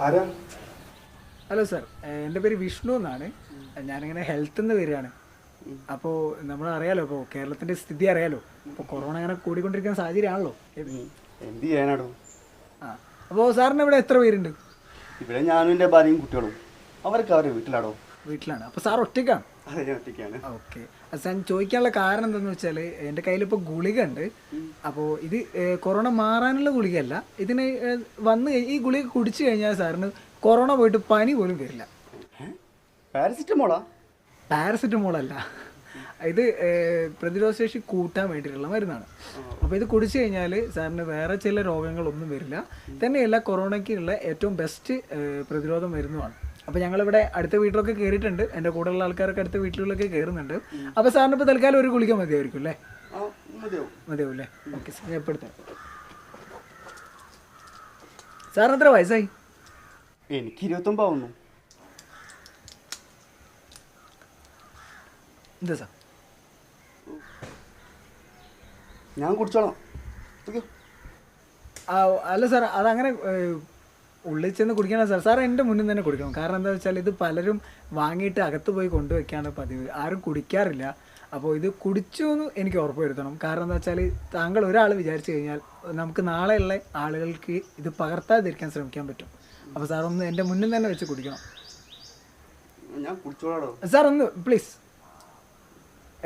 ആരാ? Hello sir, എൻ്റെ പേര് വിഷ്ണു എന്നാണ്. ഞാനിങ്ങനെ ഹെൽത്ത് നിന്ന് വരികയാണ്. അപ്പോൾ നമ്മളറിയാലോ, ഇപ്പോൾ കേരളത്തിൻ്റെ സ്ഥിതി അറിയാലോ. ഇപ്പോൾ കൊറോണ അങ്ങനെ കൂടിക്കൊണ്ടിരിക്കുന്ന സാഹചര്യമാണല്ലോ. എന്ത് ചെയ്യാനാടോ? ആ, അപ്പോൾ സാറിന് ഇവിടെ എത്ര പേരുണ്ട്? ഇവിടെ ഞാനും എൻ്റെ ഭാര്യയും കുട്ടികളും. അവരുടെ വീട്ടിലാടോ? വീട്ടിലാണ്. അപ്പോൾ സാർ ഒറ്റയ്ക്കാണ്? അതെ, ഞാൻ ഒറ്റയ്ക്കാണ്. ഓക്കെ. അത് ഞാൻ ചോദിക്കാനുള്ള കാരണം എന്താണെന്ന് വെച്ചാൽ എൻ്റെ കയ്യിലിപ്പോൾ ഗുളിക ഉണ്ട്. അപ്പോൾ ഇത് കൊറോണ മാറാനുള്ള ഗുളികയല്ല. ഇതിന് ഈ ഗുളിക കുടിച്ചു കഴിഞ്ഞാൽ സാറിന് കൊറോണ പോയിട്ട് പനി പോലും വരില്ല. പാരസിറ്റമോളാ? പാരസിറ്റമോൾ അല്ല, ഇത് പ്രതിരോധശേഷി കൂട്ടാൻ വേണ്ടിയിട്ടുള്ള മരുന്നാണ്. അപ്പോൾ ഇത് കുടിച്ചു കഴിഞ്ഞാൽ സാറിന് വേറെ ചില രോഗങ്ങളൊന്നും വരില്ല. തന്നെയല്ല, കൊറോണയ്ക്കുള്ള ഏറ്റവും ബെസ്റ്റ് പ്രതിരോധ മരുന്നുമാണ്. അപ്പോൾ ഞങ്ങളിവിടെ അടുത്ത വീട്ടിലൊക്കെ കയറിയിട്ടുണ്ട്. എൻ്റെ കൂടെയുള്ള ആൾക്കാരൊക്കെ അടുത്ത വീട്ടിലൊക്കെ കയറുന്നുണ്ട്. അപ്പോൾ സാറിന് ഇപ്പോൾ തൽക്കാലം ഒരു ഗുളിക മതിയായിരിക്കും അല്ലേ? മതിയാവും അല്ലേ? ഓക്കെ സാർ, ഞാൻ എപ്പോൾ എടുത്തേ. സാറിന് എത്ര വയസ്സായി? എനിക്ക് 29 ആവുന്നു. എന്താ സാർ? ഞാൻ കുടിച്ചോളാം. അല്ല സാർ, അതങ്ങനെ ഉള്ളിൽ ചെന്ന് കുടിക്കണം സാർ. സാർ എൻ്റെ മുന്നിൽ തന്നെ കുടിക്കണം. കാരണം എന്താ വെച്ചാൽ ഇത് പലരും വാങ്ങിയിട്ട് അകത്ത് പോയി കൊണ്ടുവയ്ക്കാണ് പതിവ്. ആരും കുടിക്കാറില്ല. അപ്പോൾ ഇത് കുടിച്ചു എന്ന് എനിക്ക് ഉറപ്പ് വരുത്തണം. കാരണം എന്താ വെച്ചാൽ താങ്കൾ ഒരാൾ വിചാരിച്ചു കഴിഞ്ഞാൽ നമുക്ക് നാളെയുള്ള ആളുകൾക്ക് ഇത് പകർത്താതിരിക്കാൻ ശ്രമിക്കാൻ പറ്റും. അപ്പോൾ സാർ ഒന്ന് എൻ്റെ മുന്നിൽ തന്നെ വെച്ച് കുടിക്കണം. ഞാൻ കുടിച്ചോളാടോ? സാർ ഒന്ന് പ്ലീസ്,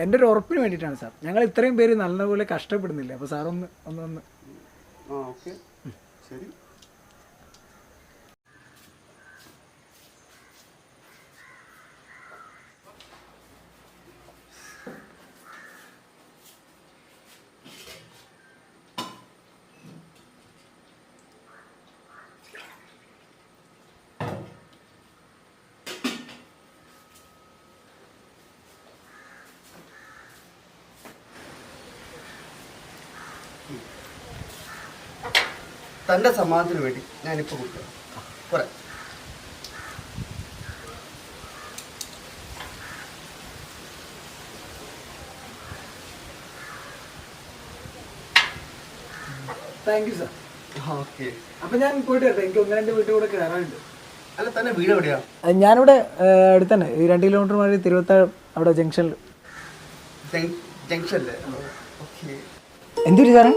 എൻ്റെ ഒരു ഉറപ്പിന് വേണ്ടിയിട്ടാണ് സാർ. ഞങ്ങൾ ഇത്രയും പേര് നല്ലപോലെ കഷ്ടപ്പെടുന്നില്ല. അപ്പോൾ സാർ ഒന്ന് ഓക്കെ, ശരി. തൻ്റെ സമാധാനത്തിന് വേണ്ടി ഞാനിപ്പോൾ കൊടുക്കാം. പോരാ. Thank you sir. ഓക്കെ. അപ്പം ഞാൻ പോയിട്ട് വരട്ടെ. എനിക്ക് 1-2 വീട്ടിൽ കൂടെ കയറാനുണ്ട്. അല്ല, തന്നെ വീട് എവിടെയാ? ഞാനിവിടെ അടുത്ത് തന്നെ, ഈ 2 കിലോമീറ്റർ മാറി തിരുവത്താഴ് അവിടെ ജംഗ്ഷനിൽ. ജംഗ്ഷനില്ലേ? ഓക്കെ. എന്തൊരു സാറേ?